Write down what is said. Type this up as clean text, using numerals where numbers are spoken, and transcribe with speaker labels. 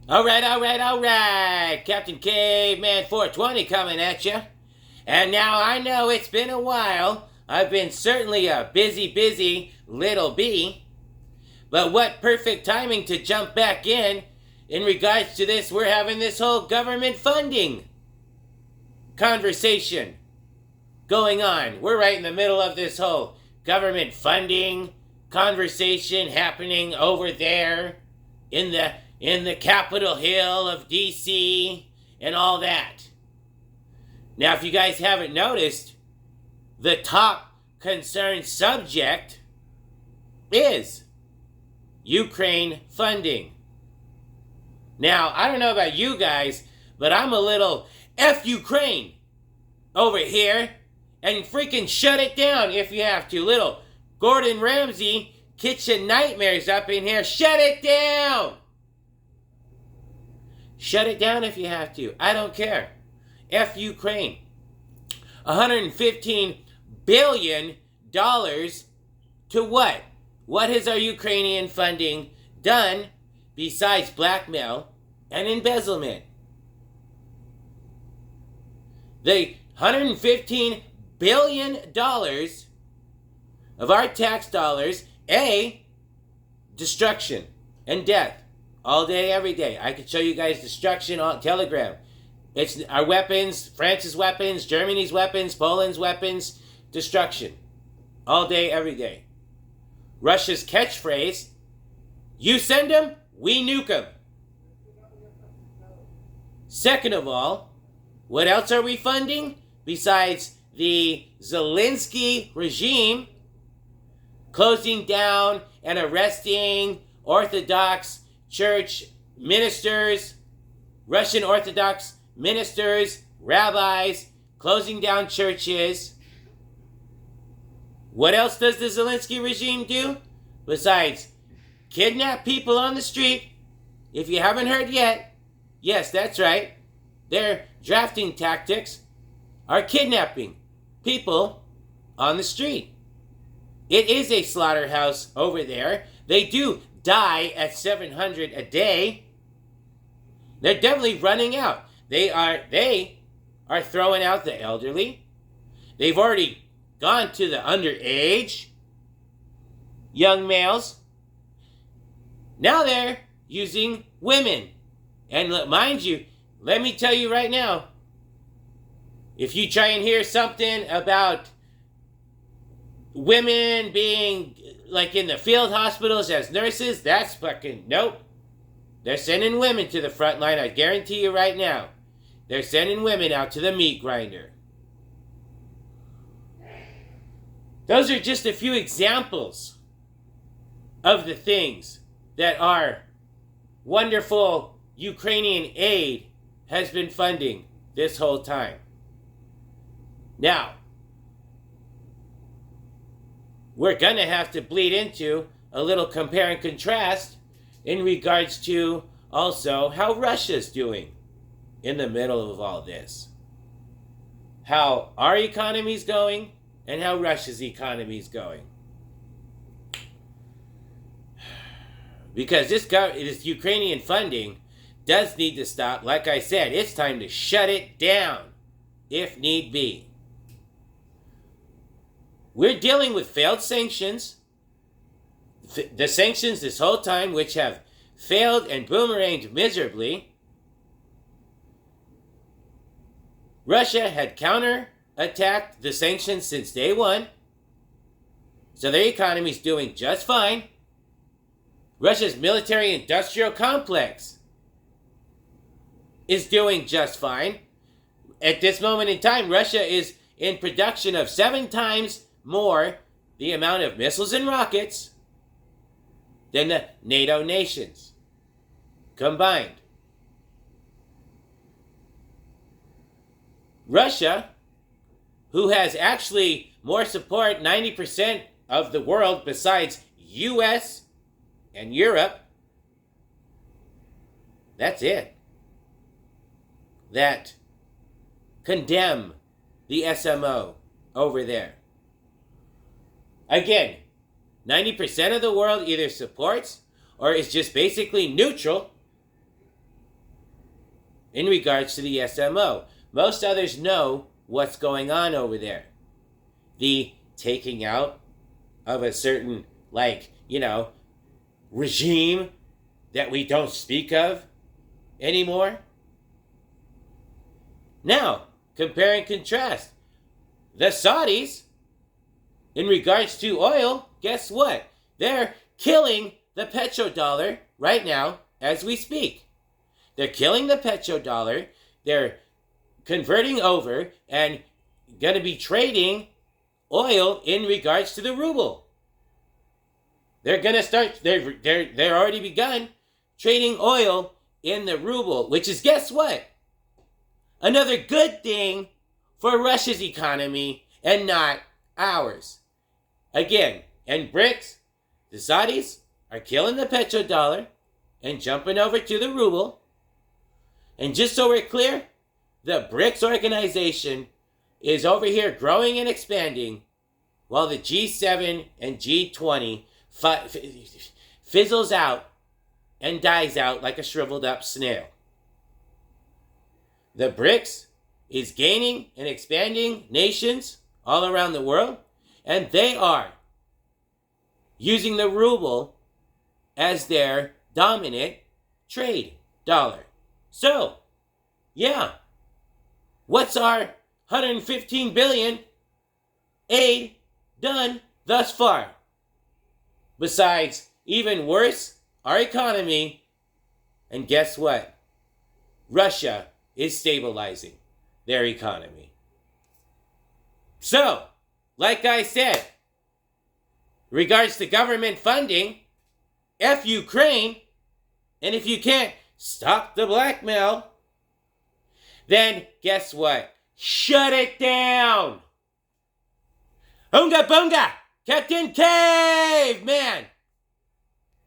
Speaker 1: All right. Captain Caveman 420 coming at you. And now I know it's been a while. I've been certainly a busy little bee. But what perfect timing to jump back in regards to this. We're having this whole government funding conversation going on. We're right in the middle of this whole government funding conversation happening over there in the Capitol Hill of DC and all that. Now, if you guys haven't noticed, the top concerned subject is Ukraine funding. Now, I don't know about you guys, but I'm a little F Ukraine over here, and freaking shut it down if you have to. Little Gordon Ramsay kitchen nightmares up in here. Shut it down! Shut it down if you have to. I don't care. F Ukraine. $115 billion to what? What has our Ukrainian funding done besides blackmail and embezzlement? The $115 billion of our tax dollars, destruction and death all day, every day. I could show you guys destruction on Telegram. It's our weapons, France's weapons, Germany's weapons, Poland's weapons, destruction all day, every day. Russia's catchphrase, you send them, we nuke them. Second of all, what else are we funding besides the Zelensky regime closing down and arresting Orthodox Church ministers, Russian Orthodox ministers, rabbis, closing down churches? What else does the Zelensky regime do besides kidnap people on the street? If you haven't heard yet, yes, that's right. Their drafting tactics are kidnapping people on the street. It is a slaughterhouse over there. They do die at 700 a day. They're definitely running out. They are throwing out the elderly. They've already gone to the underage young males. Now they're using women. And mind you, let me tell you right now, if you try and hear something about women being like in the field hospitals as nurses, that's fucking nope. They're sending women to the front line, I guarantee you right now. They're sending women out to the meat grinder. Those are just a few examples of the things that our wonderful Ukrainian aid has been funding this whole time. Now, we're going to have to bleed into a little compare and contrast in regards to also how Russia's doing in the middle of all this. How our economy's going and how Russia's economy's going. Because this Ukrainian funding does need to stop. Like I said, it's time to shut it down if need be. We're dealing with failed sanctions. The sanctions this whole time, which have failed and boomeranged miserably. Russia had counterattacked the sanctions since day one. So their economy's doing just fine. Russia's military-industrial complex is doing just fine. At this moment in time, Russia is in production of 7 times more the amount of missiles and rockets than the NATO nations combined. Russia, who has actually more support, 90% of the world besides US and Europe, that's it, that condemn the SMO over there. Again, 90% of the world either supports or is just basically neutral in regards to the SMO. Most others know what's going on over there. The taking out of a certain, regime that we don't speak of anymore. Now, compare and contrast. The Saudis, in regards to oil, guess what? They're killing the petrodollar right now as we speak. They're killing the petrodollar. They're converting over and going to be trading oil in regards to the ruble. They're going to start, they're already begun trading oil in the ruble, which is, guess what? Another good thing for Russia's economy and not ours. Again, and BRICS, the Saudis are killing the petrodollar and jumping over to the ruble. And just so we're clear, the BRICS organization is over here growing and expanding while the G7 and G20 fizzles out and dies out like a shriveled up snail. The BRICS is gaining and expanding nations all around the world, and they are using the ruble as their dominant trade dollar. So, yeah, what's our 115 billion aid done thus far? Besides, even worse, our economy, and guess what? Russia is stabilizing their economy. So, like I said, regards to government funding, F Ukraine, and if you can't stop the blackmail, then guess what? Shut it down! Oonga boonga! Captain Caveman!